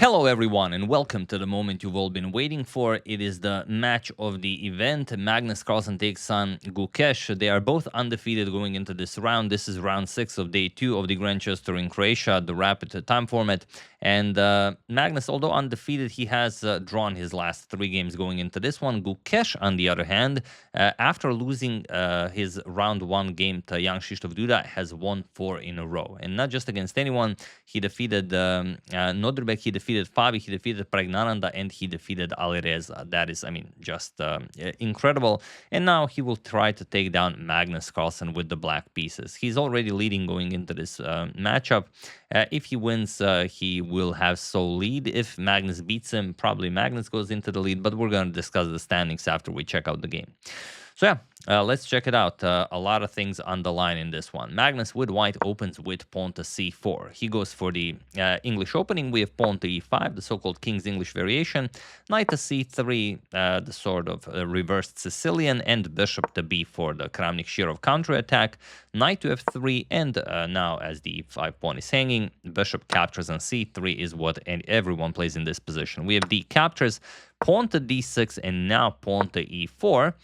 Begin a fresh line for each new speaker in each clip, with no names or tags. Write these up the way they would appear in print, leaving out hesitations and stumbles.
Hello everyone and welcome to the moment you've all been waiting for. It is the match of the event. Magnus Carlsen takes on Gukesh. They are both undefeated going into this round. This is round 6 of day 2 of the Grand Chester in Croatia, the rapid time format. And Magnus, although undefeated, he has drawn his last 3 games going into this one. Gukesh, on the other hand, after losing his round 1 game to young Krzysztof Duda, has won 4 in a row. And not just against anyone. He defeated Nodrbek, he defeated Fabi, he defeated Pragnananda, and he defeated Alireza. That is, just incredible. And now he will try to take down Magnus Carlsen with the black pieces. He's already leading going into this matchup. If he wins, he will have sole lead. If Magnus beats him, probably Magnus goes into the lead, but we're going to discuss the standings after we check out the game. So yeah, let's check it out. A lot of things on the line in this one. Magnus with white opens with pawn to c4. He goes for the English opening. We have pawn to e5, the so-called King's English variation. Knight to c3, the sort of reversed Sicilian, and bishop to b4, the Kramnik-Shirov counterattack. Knight to f3, and now as the e5 pawn is hanging, bishop captures on c3 is what everyone plays in this position. We have d captures, pawn to d6, and now pawn to e4.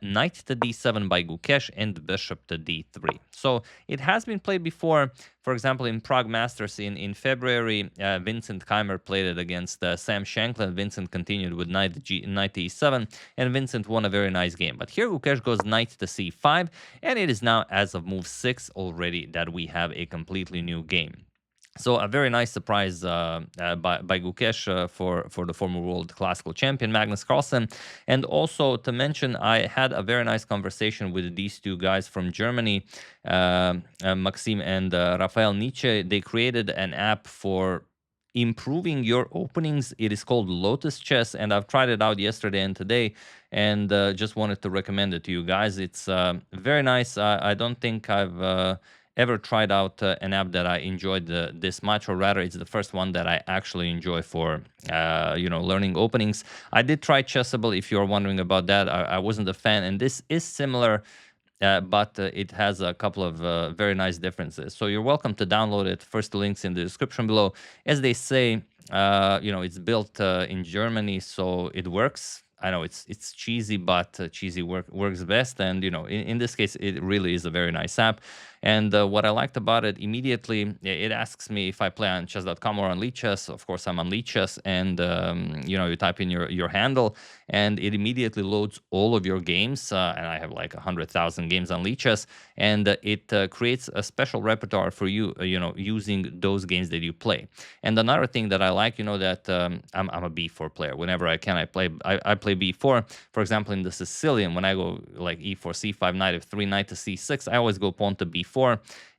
Knight to d7 by Gukesh, and bishop to d3. So it has been played before. For example, in Prague Masters in February, Vincent Keimer played it against Sam Shankland. Vincent continued with knight to e7, and Vincent won a very nice game. But here Gukesh goes knight to c5, and it is now, as of move 6 already, that we have a completely new game. So a very nice surprise by Gukesh for the former world classical champion Magnus Carlsen. And also to mention, I had a very nice conversation with these two guys from Germany, Maxim and Rafael Nietzsche. They created an app for improving your openings. It is called Lotus Chess, and I've tried it out yesterday and today, and just wanted to recommend it to you guys. It's very nice. I don't think I've ever tried out an app that I enjoyed this much, or rather it's the first one that I actually enjoy for learning openings. I did try Chessable, if you're wondering about that. I wasn't a fan, and this is similar, but it has a couple of very nice differences. So you're welcome to download it. First, the links in the description below. As they say, it's built in Germany, so it works. I know it's cheesy, but cheesy works best. And, in this case, it really is a very nice app. And what I liked about it, immediately, it asks me if I play on chess.com or on Lichess. Of course, I'm on Lichess. And, you type in your handle, and it immediately loads all of your games. And I have like 100,000 games on Lichess. And it creates a special repertoire for you, using those games that you play. And another thing that I like, that I'm a b4 player. Whenever I can, I play b4. For example, in the Sicilian, when I go like e4, c5, knight f3, knight to c6, I always go pawn to b4.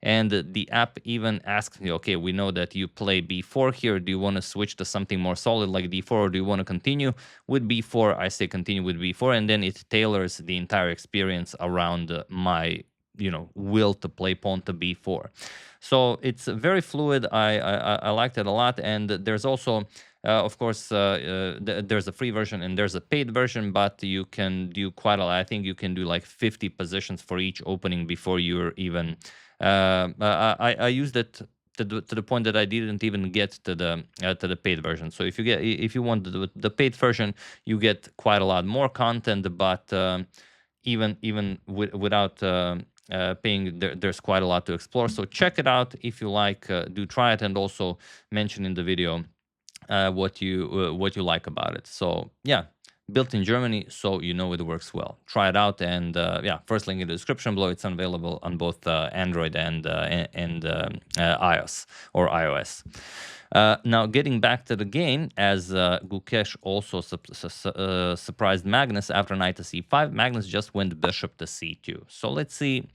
And the app even asks me, okay, we know that you play b4 here. Do you want to switch to something more solid like d4, or do you want to continue with b4? I say continue with b4, and then it tailors the entire experience around my will to play pawn to b4. So it's very fluid. I liked it a lot. And there's also of course, there's a free version and there's a paid version, but you can do quite a lot. I think you can do like 50 positions for each opening before you're even. I used it to the point that I didn't even get to the paid version. So if you want the paid version, you get quite a lot more content, but even without paying, there's quite a lot to explore. So check it out if you like. Do try it, and also mention in the video what you like about it. So yeah, built in Germany, so it works well. Try it out, and yeah, first link in the description below. It's available on both Android and iOS or iOS. Now, getting back to the game, as Gukesh also surprised Magnus after knight to c5, Magnus just went bishop to c2. So let's see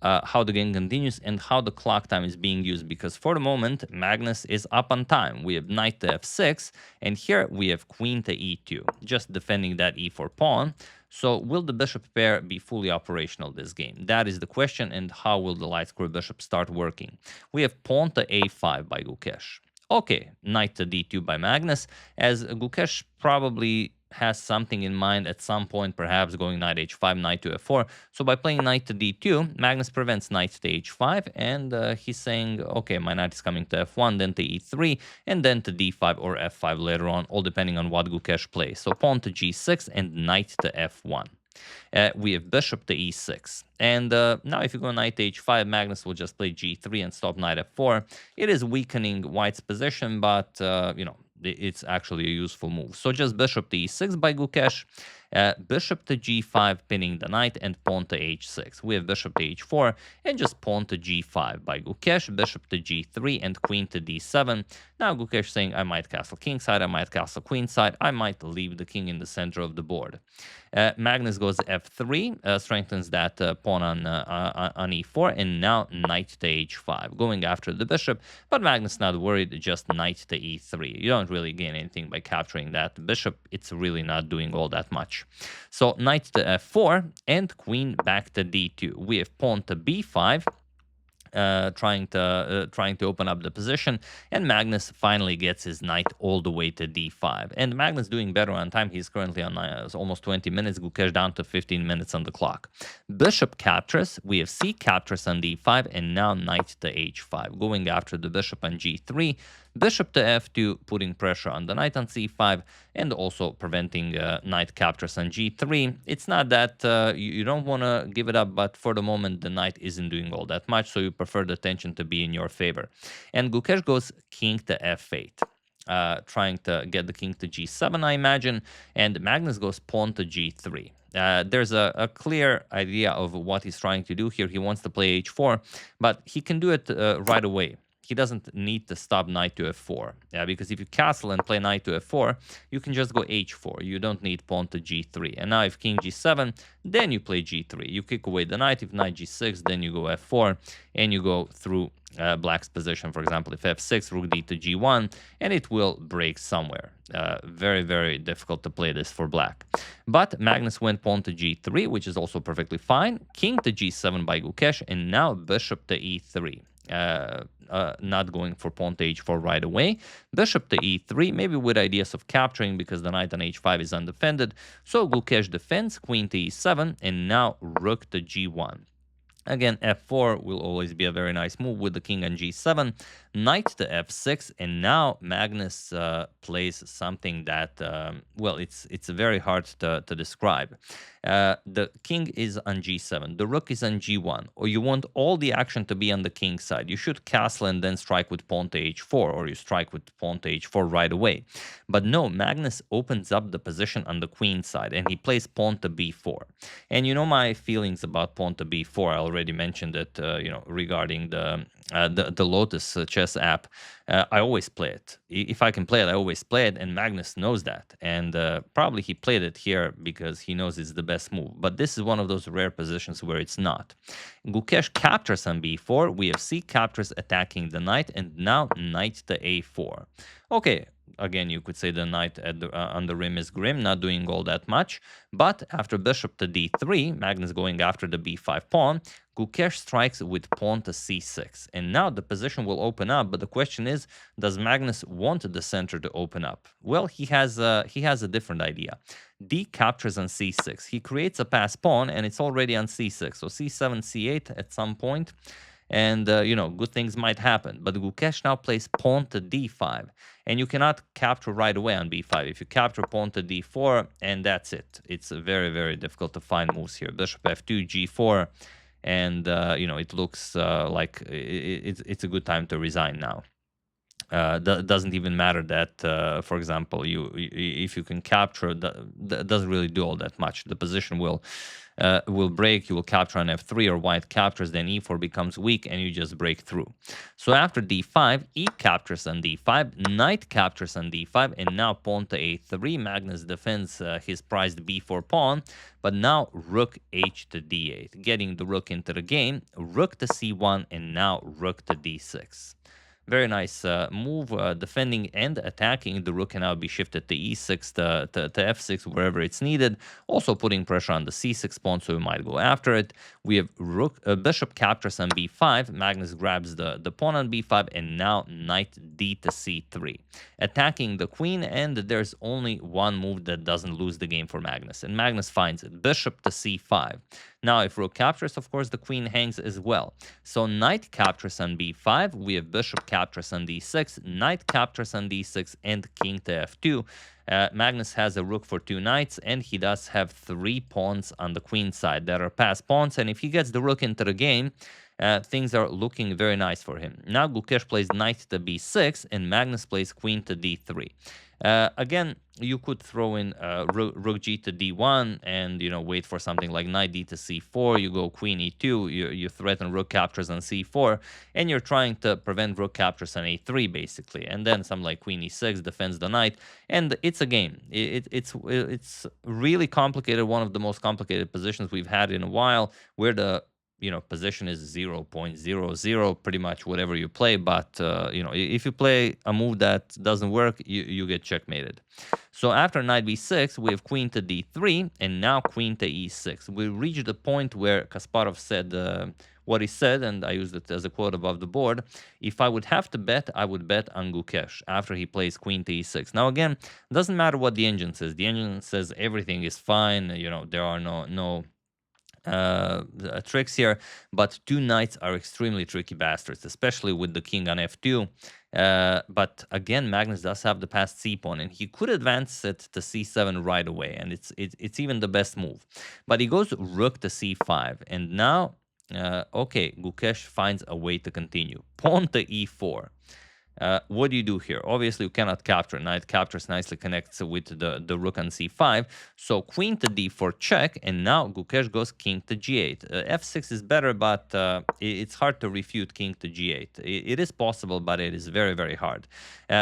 how the game continues and how the clock time is being used, because for the moment Magnus is up on time. We have knight to f6, and here we have queen to e2, just defending that e4 pawn. So will the bishop pair be fully operational this game? That is the question. And how will the light square bishop start working? We have pawn to a5 by Gukesh. Okay, knight to d2 by Magnus, as Gukesh probably has something in mind at some point, perhaps going knight h5, knight to f4. So by playing knight to d2, Magnus prevents knight to h5, and he's saying, okay, my knight is coming to f1, then to e3, and then to d5 or f5 later on, all depending on what Gukesh plays. So pawn to g6 and knight to f1. We have bishop to e6. And now if you go knight to h5, Magnus will just play g3 and stop knight f4. It is weakening white's position, but, you know, it's actually a useful move. So just bishop to e6 by Gukesh, bishop to g5, pinning the knight, and pawn to h6. We have bishop to h4, and just pawn to g5 by Gukesh, bishop to g3, and queen to d7. Now Gukesh saying, I might castle kingside, I might castle queenside, I might leave the king in the center of the board. Magnus goes f3, strengthens that pawn on e4, and now knight to h5, going after the bishop, but Magnus not worried, just knight to e3. You don't really gain anything by capturing that bishop. It's really not doing all that much. So knight to f4 and queen back to d2. We have pawn to b5, trying to open up the position, and Magnus finally gets his knight all the way to d5. And Magnus doing better on time. He's currently on almost 20 minutes. Gukesh down to 15 minutes on the clock. Bishop captures. We have c captures on d5, and now knight to h5, going after the bishop on g3. Bishop to f2, putting pressure on the knight on c5, and also preventing knight captures on g3. It's not that you don't want to give it up, but for the moment the knight isn't doing all that much, so you prefer the tension to be in your favor. And Gukesh goes king to f8, trying to get the king to g7, I imagine, and Magnus goes pawn to g3. There's a clear idea of what he's trying to do here. He wants to play h4, but he can do it right away. He doesn't need to stop knight to f4, because if you castle and play knight to f4, you can just go h4. You don't need pawn to g3. And now if king g7, then you play g3. You kick away the knight. If knight g6, then you go f4, and you go through black's position. For example, if f6, rook d to g1, and it will break somewhere. Very, very difficult to play this for black. But Magnus went pawn to g3, which is also perfectly fine. King to g7 by Gukesh, and now bishop to e3. Not going for pawn to h4 right away. Bishop to e3, maybe with ideas of capturing because the knight on h5 is undefended. So Gukesh defends, queen to e7, and now rook to g1. Again, f4 will always be a very nice move with the king on g7, knight to f6, and now Magnus plays something that, well, it's very hard to describe. The king is on g7, the rook is on g1, or you want all the action to be on the king side. You should castle and then strike with pawn to h4, or you strike with pawn to h4 right away. But no, Magnus opens up the position on the queen side, and he plays pawn to b4. And you know my feelings about pawn to b4. I already mentioned it, you know, regarding the Lotus chess app. I always play it. If I can play it, I always play it, and Magnus knows that. And probably he played it here because he knows it's the best move. But this is one of those rare positions where it's not. Gukesh captures on b4. We have c captures attacking the knight, and now knight to a4. Okay. Again, you could say the knight on the rim is grim, not doing all that much. But after bishop to d3, Magnus going after the b5 pawn, Gukesh strikes with pawn to c6. And now the position will open up, but the question is, does Magnus want the center to open up? Well, he has a different idea. D captures on c6. He creates a pass pawn, and it's already on c6. So c7, c8 at some point. And, you know, good things might happen. But Gukesh now plays pawn to d5. And you cannot capture right away on b5. If you capture pawn to d4, and that's it. It's very, very difficult to find moves here. Bishop f2, g4. And, you know, it looks like it's a good time to resign now. Doesn't even matter that, for example, if you can capture, that doesn't really do all that much. The position will break. You will capture on f3, or white captures, then e4 becomes weak, and you just break through. So after d5, e captures on d5, knight captures on d5, and now pawn to a3. Magnus defends his prized b4 pawn, but now rook h to d8, getting the rook into the game, rook to c1, and now rook to d6. Very nice move, defending and attacking. The rook can now be shifted to e6, to f6, wherever it's needed. Also putting pressure on the c6 pawn, so we might go after it. We have rook, bishop captures on b5. Magnus grabs the pawn on b5, and now knight d to c3. Attacking the queen, and there's only one move that doesn't lose the game for Magnus, and Magnus finds it. Bishop to c5. Now, if rook captures, of course, the queen hangs as well. So knight captures on b5, we have bishop captures on d6, knight captures on d6, and king to f2. Magnus has a rook for 2 knights, and he does have 3 pawns on the queen side that are passed pawns, and if he gets the rook into the game, things are looking very nice for him. Now Gukesh plays knight to b6, and Magnus plays queen to d3. Again, you could throw in rook g to d1 and, you know, wait for something like knight d to c4. You go queen e2, you threaten rook captures on c4, and you're trying to prevent rook captures on a3, basically. And then some like queen e6 defends the knight, and it's a game. It's really complicated, one of the most complicated positions we've had in a while, where the position is 0.00, pretty much whatever you play. But, if you play a move that doesn't work, you get checkmated. So after knight b6, we have queen to d3, and now queen to e6. We reached the point where Kasparov said what he said, and I used it as a quote above the board. If I would have to bet, I would bet on Gukesh after he plays queen to e6. Now, again, it doesn't matter what the engine says. The engine says everything is fine. There are no tricks here, but 2 knights are extremely tricky bastards, especially with the king on f2. But again, Magnus does have the passed c pawn, and he could advance it to c7 right away, and it's even the best move. But he goes rook to c5, and now okay, Gukesh finds a way to continue. Pawn to e4. What do you do here? Obviously, you cannot capture. Knight captures nicely connects with the rook on c5. So queen to d4 check, and now Gukesh goes king to g8. f6 is better, but it's hard to refute king to g8. It is possible, but it is very, very hard.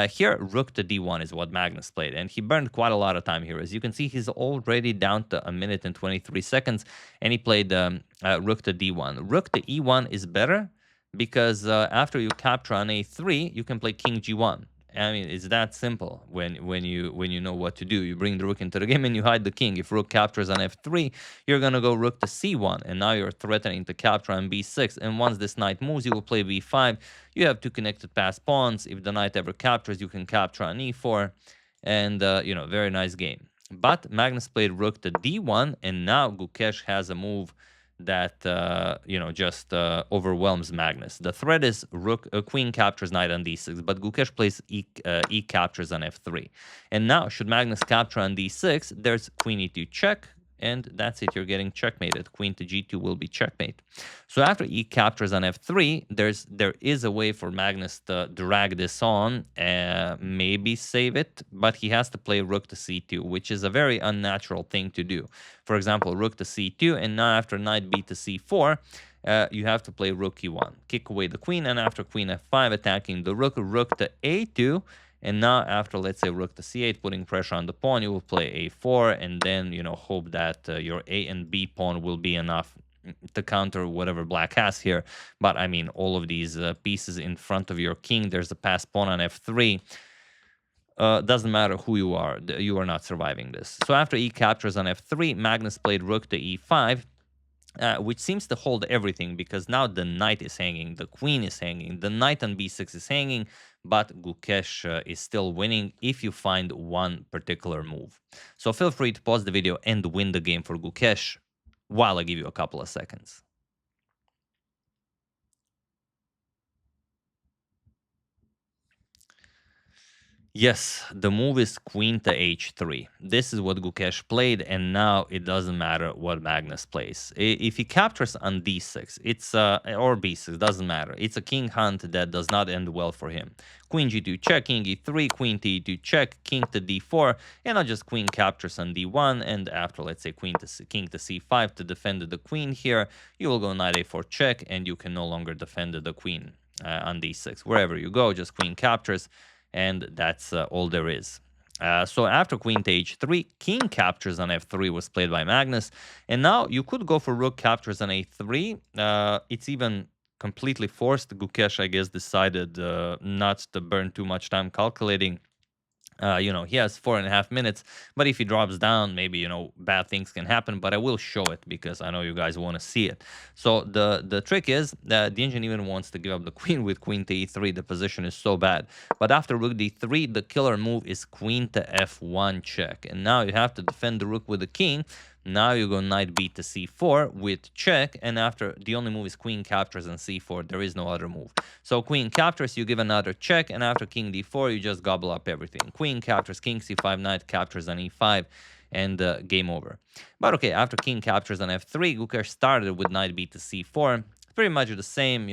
Here, rook to d1 is what Magnus played, and he burned quite a lot of time here. As you can see, he's already down to 1 minute and 23 seconds, and he played rook to d1. Rook to e1 is better, because after you capture on a3, you can play king g1. I mean, it's that simple when you know what to do. You bring the rook into the game and you hide the king. If rook captures on f3, you're going to go rook to c1, and now you're threatening to capture on b6. And once this knight moves, you will play b5. You have 2 connected passed pawns. If the knight ever captures, you can capture on e4. And, very nice game. But Magnus played rook to d1, and now Gukesh has a move that just overwhelms Magnus. The threat is queen captures knight on d6, but Gukesh plays e captures on f3. And now, should Magnus capture on d6, there's queen e2 check, and that's it. You're getting checkmated. Queen to g2 will be checkmate. So after e captures on f3, there is a way for Magnus to drag this on, maybe save it, but he has to play rook to c2, which is a very unnatural thing to do. For example, rook to c2, and now after knight b to c4, you have to play rook e1, kick away the queen, and after queen f5, attacking the rook to a2. And now after, let's say, rook to c8, putting pressure on the pawn, you will play a4, and then, hope that your a and b pawn will be enough to counter whatever black has here. But, I mean, all of these pieces in front of your king, there's a passed pawn on f3. Doesn't matter who you are not surviving this. So after e captures on f3, Magnus played rook to e5, which seems to hold everything, because now the knight is hanging, the queen is hanging, the knight on b6 is hanging, but Gukesh is still winning if you find one particular move. So feel free to pause the video and win the game for Gukesh while I give you a couple of seconds. Yes, the move is queen to h3. This is what Gukesh played, and now it doesn't matter what Magnus plays. If he captures on d6, or b6, doesn't matter. It's a king hunt that does not end well for him. Queen g2 check, king e3, queen to e2 check, king to d4, and now just queen captures on d1, and after, let's say, king to c5 to defend the queen here, you will go knight a4 check, and you can no longer defend the queen on d6. Wherever you go, just queen captures, and that's all there is. So after queen to h3, king captures on f3 was played by Magnus. And now you could go for rook captures on a3. It's even completely forced. Gukesh, I guess, decided not to burn too much time calculating. He has 4.5 minutes, but if he drops down, maybe, bad things can happen, but I will show it because I know you guys want to see it. So the trick is that the engine even wants to give up the queen with queen to e3. The position is so bad. But after rook d3, the killer move is queen to f1 check. And now you have to defend the rook with the king. Now you go knight b to c4 with check, and after the only move is queen captures and c4. There is no other move. So queen captures, you give another check, and after king d4, you just gobble up everything. Queen captures, king c5, knight captures on e5, and game over. But okay, after king captures on f3, Gukesh started with knight b to c4. Pretty much the same,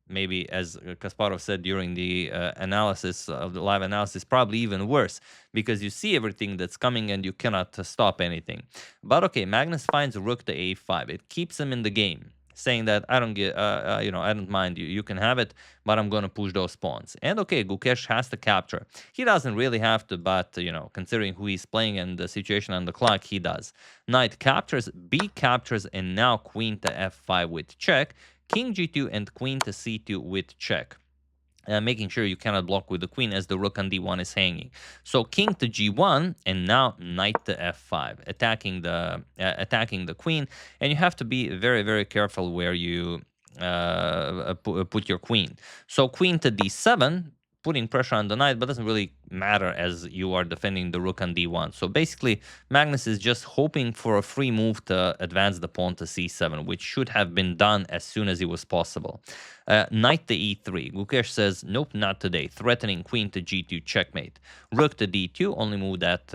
maybe as Kasparov said during the analysis of the live analysis, probably even worse, because you see everything that's coming and you cannot stop anything. But okay, Magnus finds rook to a5. It keeps him in the game, saying that I don't get, I don't mind you. You can have it, but I'm going to push those pawns. And okay, Gukesh has to capture. He doesn't really have to, but, considering who he's playing and the situation on the clock, he does. Knight captures, b captures, and now queen to f5 with check. King g2 and queen to c2 with check. Making sure you cannot block with the queen as the rook on d1 is hanging. So king to g1 and now knight to f5, attacking the queen. And you have to be very, very careful where you put your queen. So queen to d7, putting pressure on the knight, but doesn't really matter as you are defending the rook on d1. So basically, Magnus is just hoping for a free move to advance the pawn to c7, which should have been done as soon as it was possible. Knight to e3. Gukesh says, nope, not today. Threatening queen to g2, checkmate. Rook to d2, only move that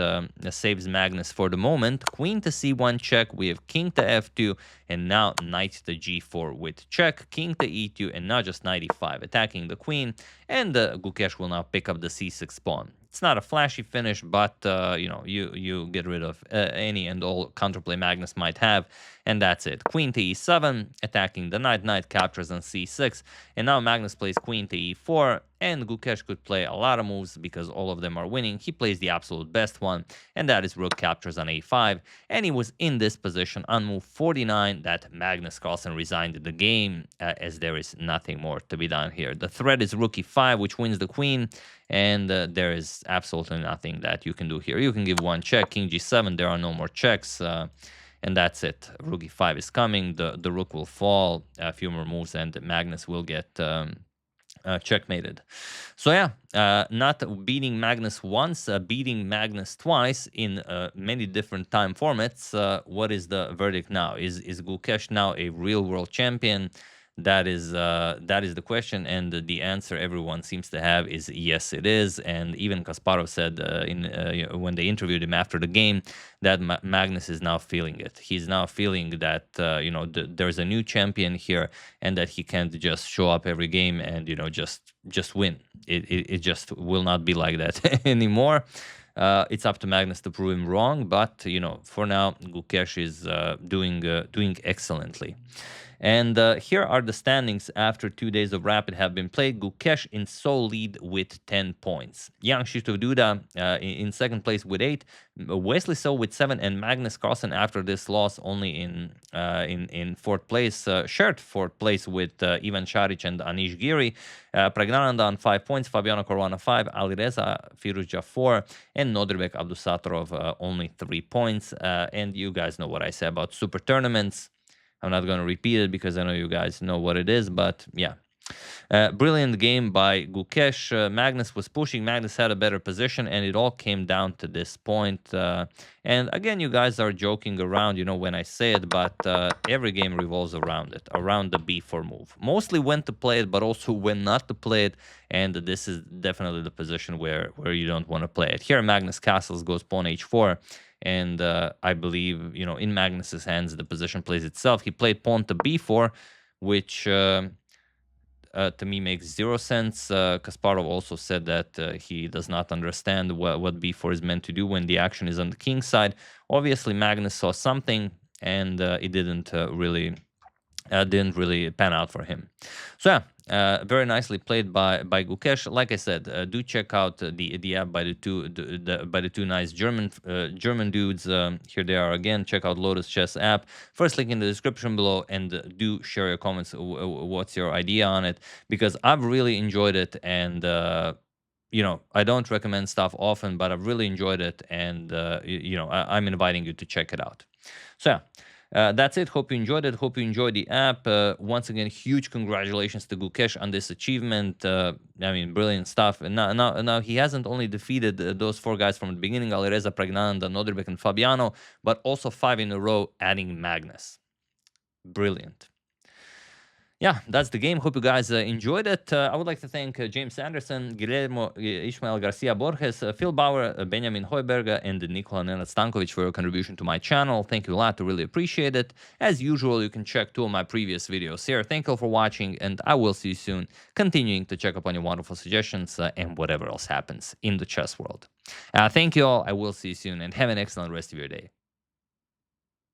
saves Magnus for the moment. Queen to c1, check. We have king to f2, and now knight to g4 with check. King to e2, and now just knight e5, attacking the queen. And Gukesh will now pick up the c6 pawn. It's not a flashy finish, but you get rid of any and all counterplay Magnus might have, and that's it. Queen to e7, attacking the knight. Knight captures on c6, and now Magnus plays queen to e4, and Gukesh could play a lot of moves because all of them are winning. He plays the absolute best one, and that is rook captures on a5, and he was in this position on move 49 that Magnus Carlsen resigned the game, as there is nothing more to be done here. The threat is rook e5, which wins the queen, and there is absolutely nothing that you can do here. You can give one check, king g7, there are no more checks, and that's it. Rook e5 is coming, the rook will fall, a few more moves, and Magnus will get checkmated. So yeah, not beating Magnus once, beating Magnus twice in many different time formats. What is the verdict now? Is Gukesh now a real world champion? That is the question, and the answer everyone seems to have is yes, it is. And even Kasparov said when they interviewed him after the game that Magnus is now feeling it. He's now feeling that there's a new champion here, and that he can't just show up every game and just win. It just will not be like that anymore. It's up to Magnus to prove him wrong, but for now Gukesh is doing excellently. And here are the standings after 2 days of rapid have been played. Gukesh in sole lead with 10 points. Yang Shishtovduda in second place with 8. Wesley So with 7, and Magnus Carlsen after this loss only in fourth place, shared fourth place with Ivan Šarić and Anish Giri. Pragnananda on 5 points, Fabiano Caruana 5, Alireza Firuja 4, and Nodirbek Abdusatorov only 3 points. And you guys know what I say about super tournaments. I'm not going to repeat it because I know you guys know what it is, but yeah. Brilliant game by Gukesh. Magnus was pushing. Magnus had a better position, and it all came down to this point. And again, you guys are joking around, when I say it, but every game revolves around it, around the b4 move. Mostly when to play it, but also when not to play it. And this is definitely the position where you don't want to play it. Here, Magnus castles, goes pawn h4. And I believe, in Magnus's hands, the position plays itself. He played pawn to b4, which to me makes 0 sense. Kasparov also said that he does not understand what b4 is meant to do when the action is on the king's side. Obviously, Magnus saw something, and it didn't really didn't really pan out for him. So yeah, very nicely played by Gukesh. Like I said, do check out the app by the two nice German dudes. Here they are again. Check out Lotus Chess app. First link in the description below, and do share your comments. What's your idea on it? Because I've really enjoyed it, and you know, I don't recommend stuff often, but I've really enjoyed it, and you know, I'm inviting you to check it out. So yeah. That's it. Hope you enjoyed it. Hope you enjoyed the app. Once again, huge congratulations to Gukesh on this achievement. I mean, brilliant stuff. And now he hasn't only defeated those 4 guys from the beginning, Alireza, Pregnananda, Nodrbek, and Fabiano, but also 5 in a row, adding Magnus. Brilliant. Yeah, that's the game. Hope you guys enjoyed it. I would like to thank James Anderson, Guillermo Ismael Garcia Borges, Phil Bauer, Benjamin Heuberger, and Nikola Nenad Stankovic for your contribution to my channel. Thank you a lot. I really appreciate it. As usual, you can check 2 of my previous videos here. Thank you all for watching, and I will see you soon, continuing to check up on your wonderful suggestions and whatever else happens in the chess world. Thank you all. I will see you soon, and have an excellent rest of your day.